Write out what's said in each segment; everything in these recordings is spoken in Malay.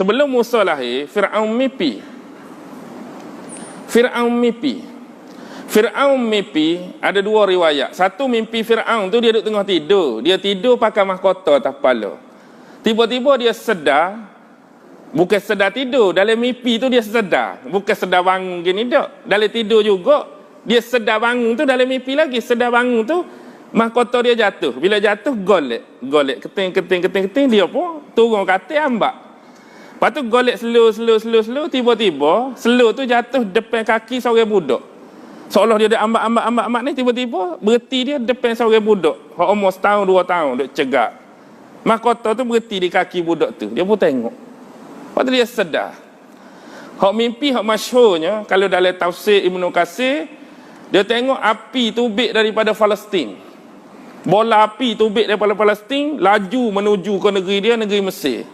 Sebelum Musa lahir, Fir'aun mimpi. Fir'aun mimpi, ada dua riwayat. Satu mimpi Fir'aun tu dia duduk tengah tidur. Dia tidur pakai mahkota atas kepala. Tiba-tiba dia sedar, bukan sedar tidur, dalam mimpi tu dia sedar. Bukan sedar bangun gini tak. Dalam tidur juga, dia sedar bangun tu, dalam mimpi lagi sedar bangun tu, mahkota dia jatuh. Bila jatuh, golek, keting, dia pun turun ke atas ambak. Lepas tu golek slow, tiba-tiba slow tu jatuh depan kaki seorang budak. Seolah dia ada ambak ni, tiba-tiba berhenti dia depan seorang budak. Hak umur setahun, 2 tahun, duk cegak. Mahkota tu berhenti di kaki budak tu. Dia pun tengok. Lepas tu dia sedar. Hak mimpi, hak masyhurnya, kalau dalam tafsir Ibnu Katsir, dia tengok api tubik daripada Palestin. Bola api tubik daripada Palestin, laju menuju ke negeri dia, negeri Mesir.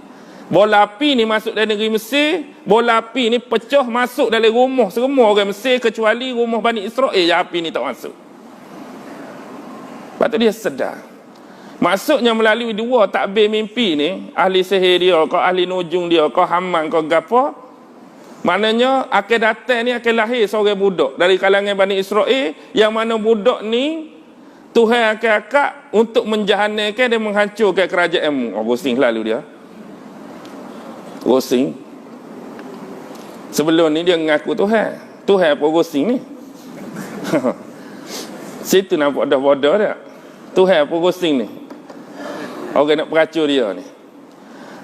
Bola api ni masuk dari negeri Mesir, bola api ni pecah masuk dalam rumah semua orang Mesir, kecuali rumah Bani Israel je api ni tak masuk. Lepas tu dia sedar. Maksudnya melalui dua takbir mimpi ni, ahli sihir dia, kau ahli nujung dia, kau haman, kau gapo, maknanya akan datang ni akan lahir seorang budak dari kalangan Bani Israel, yang mana budak ni Tuhan akan akak untuk menjahannamkan dan menghancurkan kerajaanmu. Oh, pusing lalu dia. Rosing. Sebelum ni dia mengaku Tuhan. Tuhan apa rosing ni? Situ nampak dah bodoh tak? Tuhan apa rosing ni? Orang nak peracur dia ni.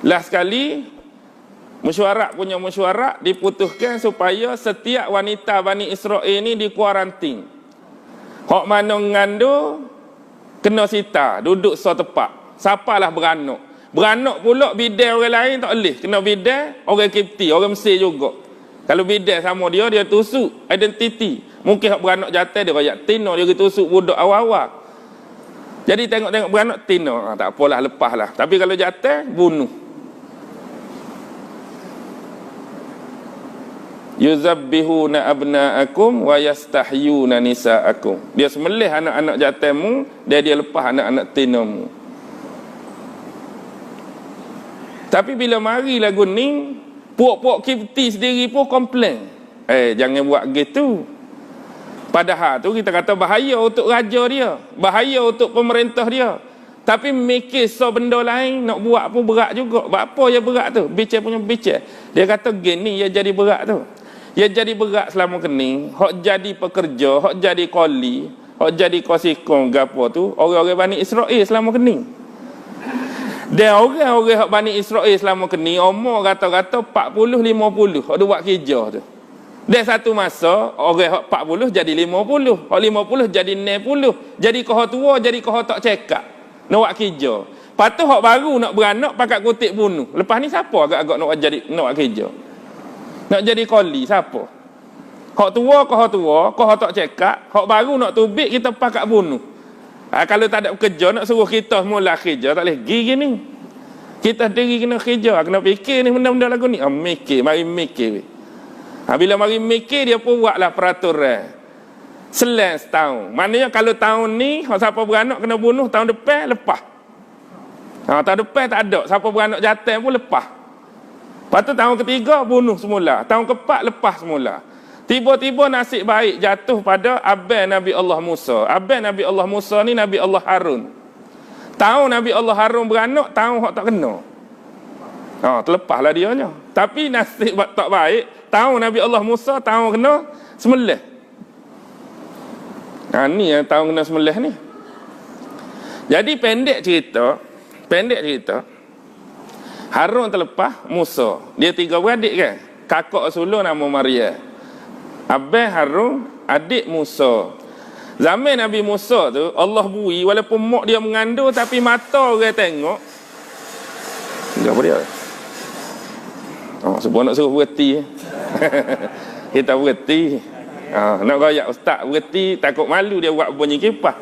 Last sekali, mesyuarat punya mesyuarat diputuskan supaya setiap wanita Bani Israel ni dikuarantin. Hak mana ngandung kena sita, duduk so tepat. Siapalah beranak. Beranak pula bidai orang lain tak boleh. Kena bidai orang Kipti, orang Mesir juga. Kalau bidai sama dia, dia tusuk identiti. Mungkin hak beranak jatuh dia rakyat Tino, dia tusuk budak awal-awal. Jadi tengok-tengok beranak Tino, tak apalah, lepaslah. Tapi kalau jatuh, bunuh. Yuzabbihuna abna'akum wa yastahyuna nisa'akum. Dia sembelih anak-anak jatuhmu, dia lepas anak-anak Tinomu. Tapi bila mari lagu ni, puak-puak Kipti sendiri pun komplain. Jangan buat gitu. Padahal tu kita kata bahaya untuk raja dia, bahaya untuk pemerintah dia. Tapi mikir so benda lain nak buat pun berat juga. Apa yang berat tu? Bicar punya bicar. Dia kata gini ya jadi berat tu. Ya jadi berat selama kening. Hak jadi pekerja, hak jadi koli, hak jadi kosikong gapo tu orang-orang Bani Israel selama kening. Dan orang-orang hak Bani Israel selama kening umur kata-kata 40 50 hak dia buat kerja tu. Dan satu masa orang 40 jadi 50, orang 50 jadi 60, jadi kau tua, jadi kau tak cekak nak buat kerja. Lepas tu hak baru nak beranak pakat kutip bunuh. Lepas ni siapa agak-agak nak buat kerja? Nak jadi koli siapa? Hak tua kau tak cekak, hak baru nak tubik kita pakat bunuh. Kalau tak ada kerja nak suruh kita mula kerja tak boleh gini. Kita sendiri kena kerja, kena fikir ni benda-benda lagu ni. Mari mikir. Bila mari mikir dia pun buatlah peraturan. Selang setahun. Maknanya kalau tahun ni siapa beranak kena bunuh, tahun depan lepas. Tahun depan tak ada. Siapa beranak jantan pun lepas. Lepas tu tahun ketiga bunuh semula. Tahun keempat lepas semula. Tiba-tiba nasib baik jatuh pada abang Nabi Allah Musa. Abang Nabi Allah Musa ni Nabi Allah Harun. Tahun Nabi Allah Harun beranak, tahun hak tak kena. Terlepaslah dianya. Tapi nasib tak baik, tahun Nabi Allah Musa, tahun kena sembelih. Ni yang tahun kena sembelih ni. Jadi pendek cerita, Harun terlepas Musa. Dia 3 beradik kan? Kakak sulung nama Maria. Abang Harun, adik Musa. Zaman Nabi Musa tu, Allah bui walaupun mak dia mengandung tapi mata orang tengok. Apa dia? Sebab nak suruh berhenti. Kita berhenti. Nak rayak ustaz berhenti, takut malu dia buat bunyi kipas.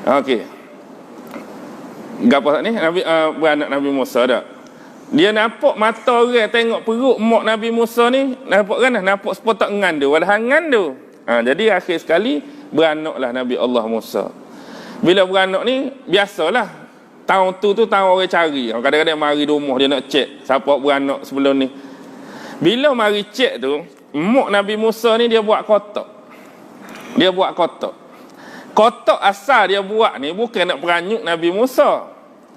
Okey. Gapo ni Nabi beranak Nabi Musa dak. Dia nampak mata orang tengok perut mak Nabi Musa ni, nampak kan? Nampak sepotak ngandung, padahal ngandung. Jadi akhir sekali beranaklah Nabi Allah Musa. Bila beranak ni biasalah Tahun tu tahun orang cari. Kadang-kadang mari rumah dia nak cek siapa beranak sebelum ni. Bila mari cek tu, mak Nabi Musa ni dia buat kotak. Dia buat kotak. Kotak asal dia buat ni bukan nak peranyuk Nabi Musa.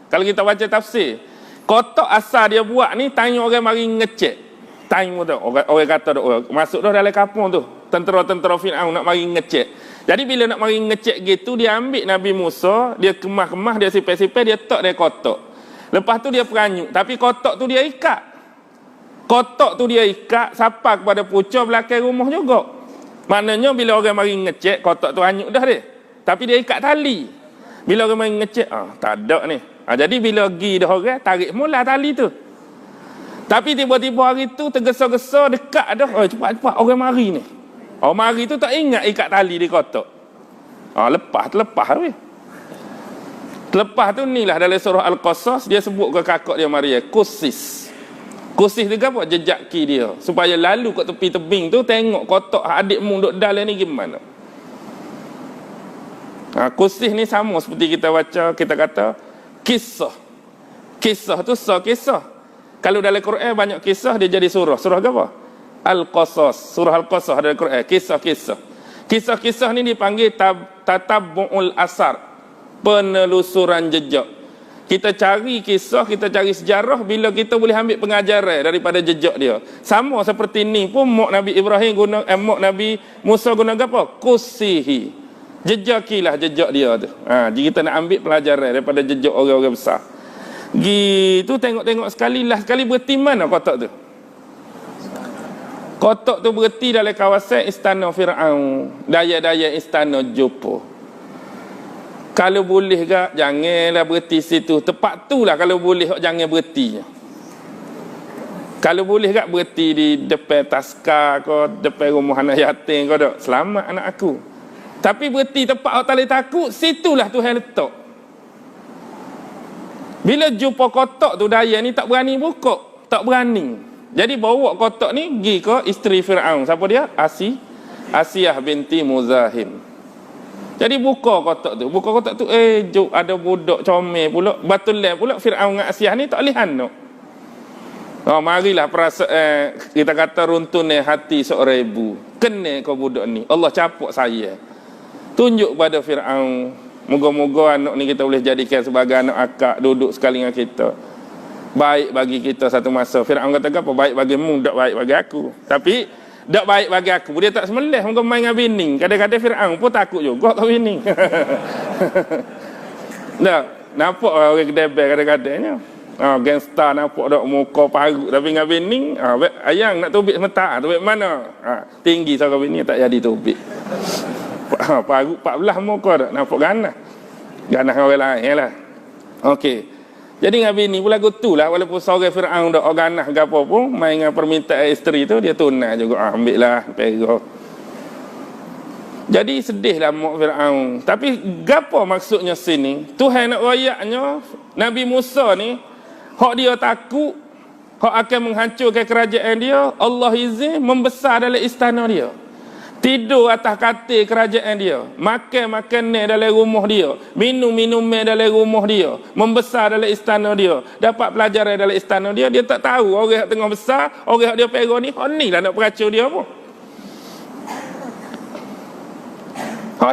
Kalau kita baca tafsir, kotak asal dia buat ni tanya orang mari ngecek. Tanya tu orang kata tu masuk dah dalam kampung tu. Tentera-tentera Firaun nak mari ngecek. Jadi bila nak mari ngecek gitu, dia ambil Nabi Musa, dia kemah-kemah, dia sipir-sipir, dia tok dia kotak. Lepas tu dia peranyuk, tapi kotak tu dia ikat. Kotak tu dia ikat sampai kepada pucuk belakang rumah juga. Maknanya bila orang mari ngecek, kotak tu hanyut dah dia. Tapi dia ikat tali. Bila orang mari ngecek, tak ada ni. Jadi bila pergi dah orang, tarik mula tali tu. Tapi tiba-tiba hari tu tergesa-gesa dekat dah. Cepat-cepat orang mari ni. Orang mari tu tak ingat ikat tali di kotak. Terlepas habis. Terlepas tu ni lah dalam surah Al-Qasas dia sebut ke kakak dia Maria, Kusis. Kusis tu apa? Jejak ki dia. Supaya lalu kat tepi tebing tu tengok kotak adikmu duduk dalam ni gimana. Kusis ni sama seperti kita baca, kita kata kisah. Kisah tu kisah. Kalau dalam Quran banyak kisah dia jadi surah. Surah apa? Al-Qasas. Surah Al-Qasas dalam Quran. Kisah-kisah. Kisah-kisah ni dipanggil tatabbu'ul asar. Penelusuran jejak. Kita cari kisah, kita cari sejarah bila kita boleh ambil pengajaran daripada jejak dia. Sama seperti ni pun mak Nabi Ibrahim guna mak Nabi Musa guna apa? Kusihi. Jejakilah jejak dia tu. Jadi kita nak ambil pelajaran daripada jejak orang-orang besar. Gitu tengok-tengok sekali berhenti mana kotak tu? Kotak tu berhenti dalam kawasan istana Firaun, daya-daya istana Joppa. Kalau boleh ke, janganlah berhenti situ. Tepat tu lah kalau boleh, jangan berhenti. Kalau boleh ke, berhenti di depan taska ke, depan rumah anak yatim ke, tak? Selamat anak aku. Tapi berhenti tempat tak boleh takut, situlah Tuhan letak. Bila jumpa kotak tu, daya ni tak berani buka. Tak berani. Jadi bawa kotak ni pergi ke isteri Firaun. Siapa dia? Asiyah binti Muzahim. Jadi buka kotak tu. Ada budak comel pula. Batulan pula Firaun dengan Asiyah ni tak boleh handuk. Marilah perasaan kita kata runtun hati seorang ibu. Kena kau budak ni. Allah capuk saya. Tunjuk pada Firaun. Moga-moga anak ni kita boleh jadikan sebagai anak akak duduk sekali dengan kita. Baik bagi kita satu masa. Firaun kata apa? Baik bagimu, tak baik bagi aku. Tapi tak baik bagi aku. Dia tak semelih muka main dengan bini. Kadang-kadang Firaun pun takut juga kat bini. Tak nampak orang kedebel kadang-kadangnya. Gangster nampak dak muka parut tapi dengan bini, ayang nak tubik sementara. Tubik mana? Tinggi sangat bini tak jadi tubik. Parut 14 muka dak nampak ganas. Ganas orang lain lah. Okey. Jadi dengan bini pula tu lah, walaupun seorang Firaun dah ganah ke apa pun, main dengan permintaan isteri tu, dia tunai juga. Ambil lah, pergi. Jadi sedihlah mak Firaun. Tapi gapo maksudnya sini? Tuhan nak royaknya Nabi Musa ni, hak dia takut, hak akan menghancurkan kerajaan dia, Allah izin membesar dalam istana dia. Tidur atas katil kerajaan dia, makan dalam rumah dia, minum dalam rumah dia, membesar dalam istana dia, dapat pelajaran dalam istana dia. Dia tak tahu orang yang tengah besar, orang yang dia pegang ni, ni lah nak peracun dia apa.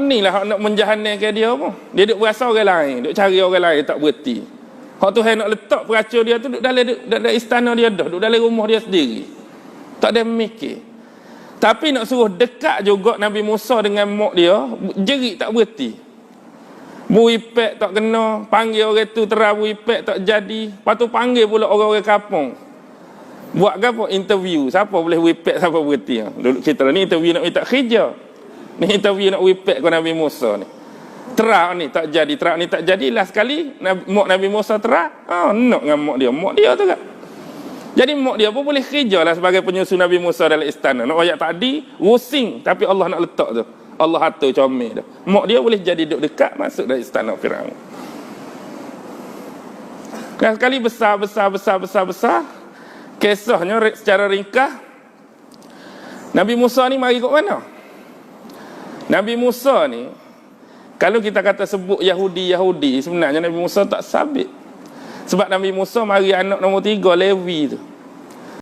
Ni lah nak menjahanamkan dia apa. Dia duk berasa orang lain, duk cari orang lain tak berhenti. Hak Tuhan nak letak peracun dia tu duk dalam istana dia dah, duk dalam rumah dia sendiri. Tak ada mikir. Tapi nak suruh dekat juga Nabi Musa dengan mak dia, jerit tak berhenti. Buipek tak kena, panggil orang tu terang buipek tak jadi. Lepas tu panggil pula orang-orang kampung. Buat apa? Interview. Siapa boleh buipek, siapa berhenti. Dulu kita ni interview nak minta kerja. Ni interview nak buipek ke Nabi Musa ni. Terang ni tak jadi, terang ni tak jadi. Last sekali mak Nabi Musa terang, nak dengan mak dia tu kan. Jadi mak dia pun boleh kerja lah sebagai penyusun Nabi Musa dalam istana. Nak ayat tadi, rusing. Tapi Allah nak letak tu. Allah atur comel tu. Mak dia boleh jadi duduk dekat, masuk dalam istana Firaun. Dan sekali besar. Kisahnya secara ringkas. Nabi Musa ni mari kat mana? Nabi Musa ni, Kalau kita kata sebut Yahudi, sebenarnya Nabi Musa tak sabit. Sebab Nabi Musa mari anak nombor 3, Levi tu.